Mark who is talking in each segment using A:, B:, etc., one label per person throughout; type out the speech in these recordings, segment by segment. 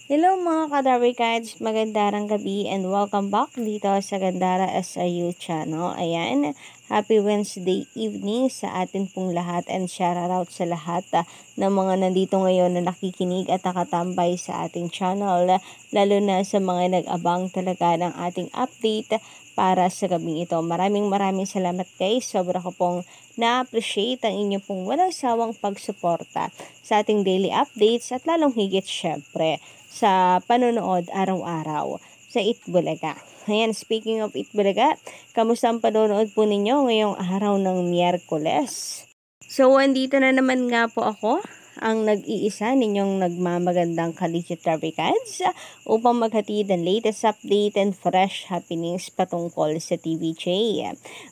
A: Hello mga kadarwikats, magandang gabi and welcome back dito sa Gandara SRU channel. Ayan, happy Wednesday evening sa atin pong lahat and shout out sa lahat ng mga nandito ngayon na nakikinig at nakatambay sa ating channel, lalo na sa mga nag-abang talaga ng ating update para sa gabing ito. Maraming salamat guys, sobra ko pong na-appreciate ang inyo pong walang sawang pagsuporta sa ating daily updates at lalong higit syempre sa panonood araw-araw sa Itbulaga. Ayan, speaking of Itbulaga, kamusta ang panonood po ninyo ngayong araw ng Miyerkules? So, andito na naman nga po ako, ang nag-iisa ninyong nagmamagandang Collegiate Trafficants upang maghatid ang latest update and fresh happenings patungkol sa TVJ.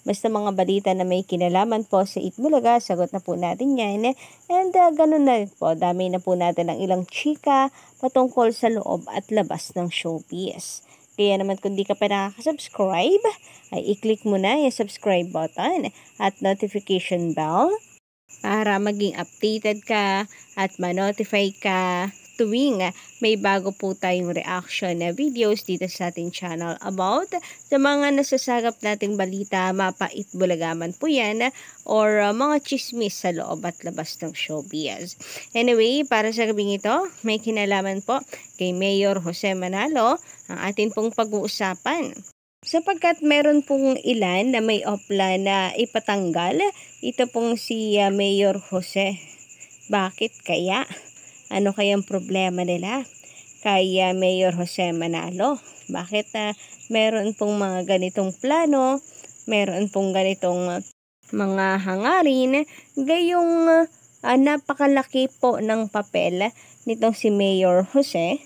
A: Basta mga balita na may kinalaman po sa Itbulaga, sagot na po natin yan. And ganun na po, dami na po natin ng ilang chika patungkol sa loob at labas ng showbiz. Kaya naman kung di ka pa nakaka-subscribe, ay i-click mo na yung subscribe button at notification bell para maging updated ka at ma-notify ka tuwing may bago po tayong reaction na videos dito sa ating channel about sa mga nasasagap nating balita, mapait-bulagaman po yan, or mga chismis sa loob at labas ng showbiz. Anyway, para sa gabing ito, may kinalaman po kay Mayor Jose Manalo ang ating pong pag-uusapan. Sapagkat meron pong ilan na may opla na ipatanggal, ito pong si Mayor Jose. Bakit kaya? Ano kayang problema nila kay Mayor Jose Manalo? Bakit meron pong mga ganitong plano, meron pong ganitong mga hangarin, gayong napakalaki po ng papel nitong si Mayor Jose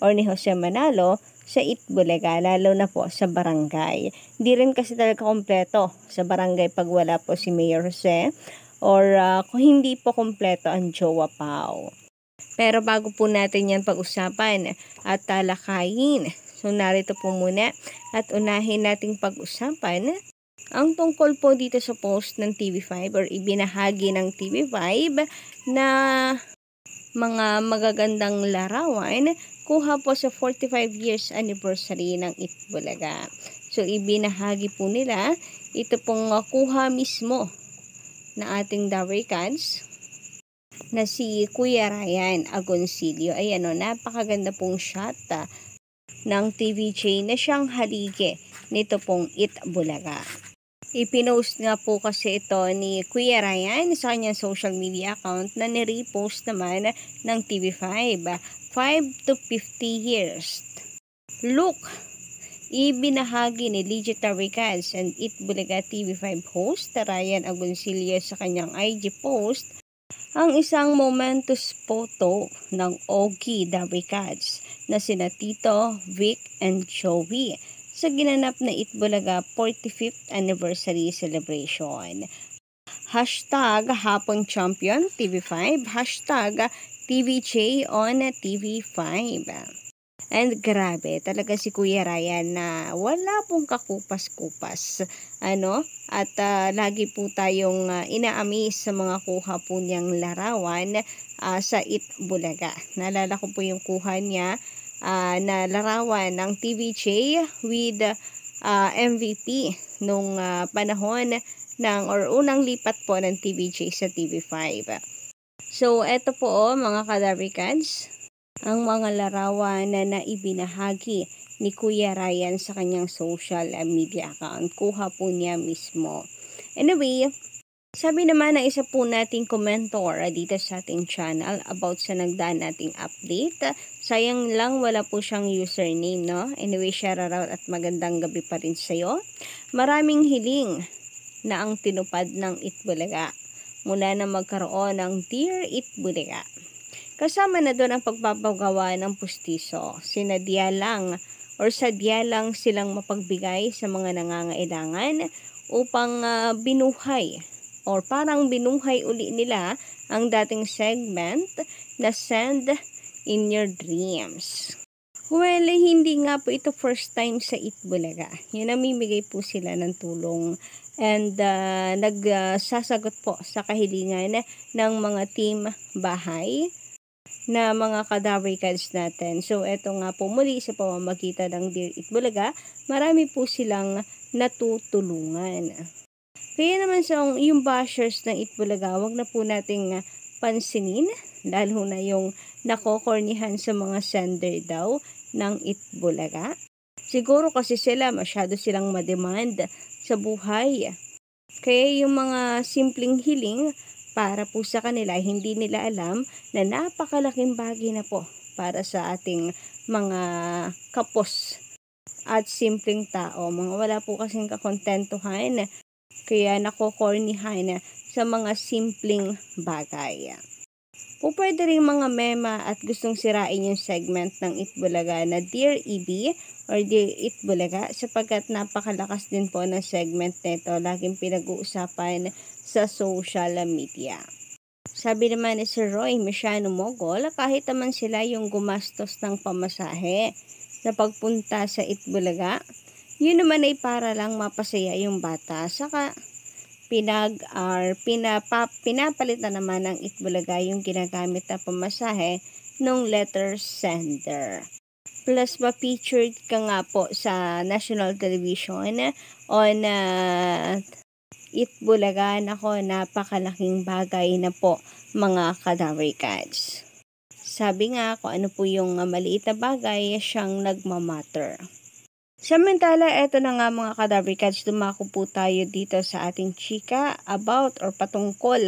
A: or ni Jose Manalo sa Itbulaga, lalo na po sa barangay. Hindi rin kasi talaga kompleto sa barangay pag wala po si Mayor Jose or kung hindi po kompleto ang Jowa Pao. Pero bago po natin yan pag-usapan at talakayin, so narito po muna at unahin nating pag-usapan ang tungkol po dito sa post ng TV5 or ibinahagi ng TV5 na mga magagandang larawan kuha po sa 45 years anniversary ng Itbulaga. So, ibinahagi po nila, ito pong kuha mismo na ating Davricans na si Kuya Ryan Agoncillo. Ayan o, napakaganda pong shot ng TVJ na siyang haligi nito pong Itbulaga. Ipinost nga po kasi ito ni Kuya Ryan sa kanyang social media account na nirepost naman ng TV5. 5 to 50 years. Look, ibinahagi ni Legit Taricaz and Itbulaga TV5 host Ryan Agoncillo sa kanyang IG post ang isang momentous photo ng Ogie Taricaz na sina Tito, Vic, and Joey sa ginanap na Itbulaga 45th anniversary celebration. Hashtag Hapon Champion TV5, hashtag TVJ on TV5. And grabe, talaga si Kuya Ryan na wala pong kakupas-kupas. At lagi po tayong inaamiss sa mga kuha po niyang larawan sa Itbulaga. Naalala ko po yung kuha niya na larawan ng TVJ with MVP nung panahon ng or unang lipat po ng TVJ sa TV5. So, eto po mga kadarikans, ang mga larawan na ibinahagi ni Kuya Ryan sa kanyang social media account. Kuha po niya mismo. Anyway, sabi naman ng isa po nating komentor dito sa ating channel about sa nagdaan nating update. Sayang lang wala po siyang username, no? Anyway, shout out at magandang gabi pa rin sa'yo. Maraming hiling na ang tinupad ng Itbulaga mula na magkaroon ng Dear Itbulaga. Kasama na doon ang pagpapagawa ng pustiso. Sadya lang silang mapagbigay sa mga nangangailangan upang binuhay or parang binuhay uli nila ang dating segment na Send in Your Dreams. Well, hindi nga po ito first time sa Itbulaga. Yun, namimigay po sila ng tulong and nagsasagot po sa kahilingan ng mga team bahay na mga Kadaver Cats natin. So, eto nga po muli sa pamamagitan ng Dear Itbulaga, marami po silang natutulungan. Kaya naman sa yung bashers ng Itbulaga, wag na po nating pansinin, lalo na yung nakokornihan sa mga sender daw ng Itbulaga. Siguro kasi masyado silang mademand sa buhay. Kaya yung mga simpleng hiling para po sa kanila, hindi nila alam na napakalaking bagay na po para sa ating mga kapos at simpleng tao. Mga wala po kasing kakontentuhan, kaya nakokornihan sa mga simpleng bagay. O pwede rin mga mema at gustong sirain yung segment ng Itbulaga na Dear EB or Dear Itbulaga sapagkat napakalakas din po ng segment nito. Laging pinag-uusapan sa social media. Sabi naman ni Sir Roy Michano Mogol, kahit naman sila yung gumastos ng pamasahe na pagpunta sa Itbulaga, yun naman ay para lang mapasaya yung bata. Saka pinapalitan naman ng Itbulaga yung ginagamit na pamasahe ng letter sender. Plus, ma-featured ka nga po sa national television on Itbulaga. Nako, napakalaking bagay na po mga Kadaver Cats. Sabi nga, kung ano po yung maliit na bagay, siyang nagmamatter. Samantala, eto na nga mga Kadaver Cats, dumako po tayo dito sa ating chika about or patungkol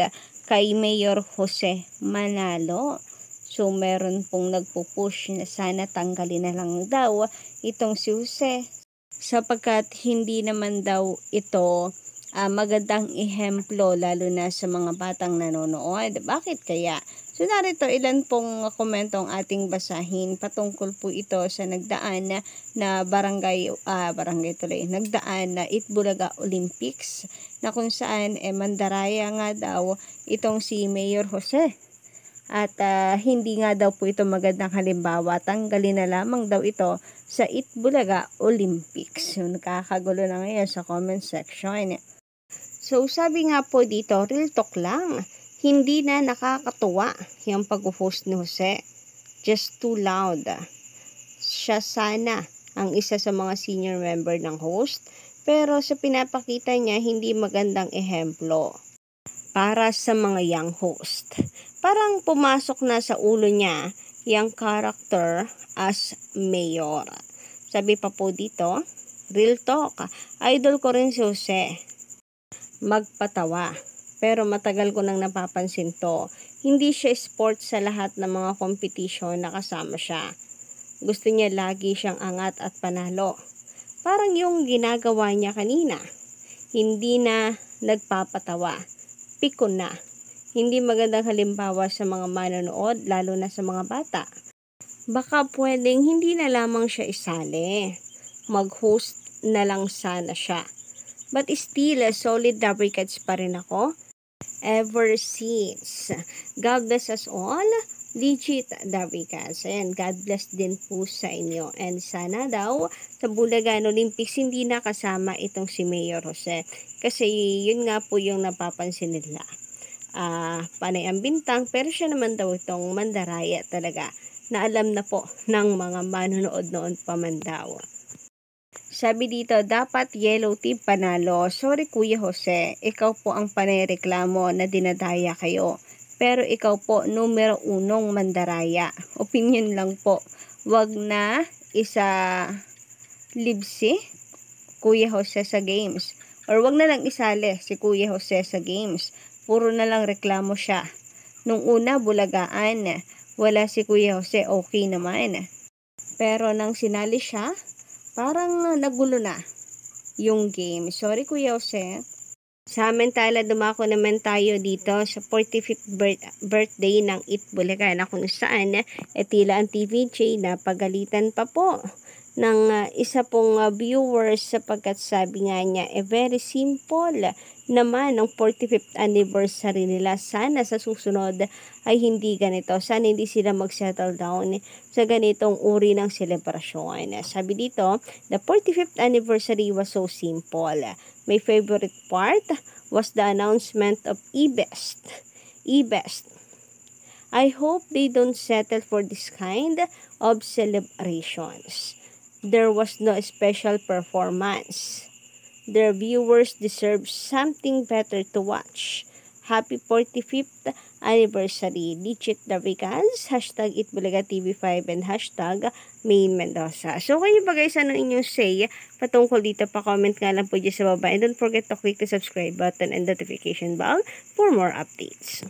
A: kay Mayor Jose Manalo. So, meron pong nagpupush na sana tanggalin na lang daw itong si Jose sapagkat hindi naman daw ito magandang ehemplo lalo na sa mga batang nanonood. Bakit kaya? So, narito ilan pong komento ang ating basahin. Patungkol po ito sa nagdaan na nagdaan na Itbulaga Olympics na kung saan mandaraya nga daw itong si Mayor Jose. At hindi nga daw po ito magandang halimbawa. Tanggalin na lamang daw ito sa Itbulaga Olympics. So, nakakagulo na ngayon sa comment section. So, sabi nga po dito, real talk lang. Hindi na nakakatuwa yung pag-host ni Jose. Just too loud. Siya sana ang isa sa mga senior member ng host, pero sa pinapakita niya, hindi magandang ehemplo para sa mga young host. Parang pumasok na sa ulo niya yung character as mayor. Sabi pa po dito, real talk. Idol ko rin si Jose. Magpatawa. Pero matagal ko nang napapansin to. Hindi siya sport sa lahat ng mga competition na kasama siya. Gusto niya lagi siyang angat at panalo. Parang yung ginagawa niya kanina. Hindi na nagpapatawa. Pikon na. Hindi magandang halimbawa sa mga manonood, lalo na sa mga bata. Baka pwedeng hindi na lamang siya isali. Mag-host na lang sana siya. But still, solid Daver Cats pa rin ako. Ever since. God bless us all. Legit Daver Cats. Ayan, God bless din po sa inyo. And sana daw sa Bulagan Olympics hindi na kasama itong si Mayor Jose. Kasi yun nga po yung napapansin nila. Panay ang bintang, pero siya naman daw itong mandaraya talaga na alam na po ng mga manonood noon pa man daw. Sabi dito, dapat yellow team panalo. Sorry Kuya Jose, ikaw po ang panereklamo na dinadaya kayo. Pero ikaw po numero 1 mandaraya. Opinion lang po. Wag na libsi Kuya Jose sa games. Or wag na lang isali si Kuya Jose sa games. Puro na lang reklamo siya. Nung una, bulagaan. Wala si Kuya Jose, okay naman. Pero nang sinali siya, parang nagulo na yung game. Sorry Kuya Jose. Samantala, dumako naman tayo dito sa 45th birthday ng Itbulaga na kung saan tila ang TVJ na pagalitan pa po ng isa pong viewers sapagkat sabi nga niya, very simple naman ang 45th anniversary nila. Sana sa susunod ay hindi ganito. Sana hindi sila mag-settle down sa ganitong uri ng selebrasyon. Sabi dito, the 45th anniversary was so simple. My favorite part was the announcement of E-Best. I hope they don't settle for this kind of celebrations. There was no special performance. Their viewers deserve something better to watch. Happy 45th anniversary, Digit Davicans, hashtag ItBulagaTV5 and hashtag Main Mendoza. So kayo ba guys, ano inyong say patungkol dito? Pa-comment nga lang po dyan sa baba. And don't forget to click the subscribe button and notification bell for more updates.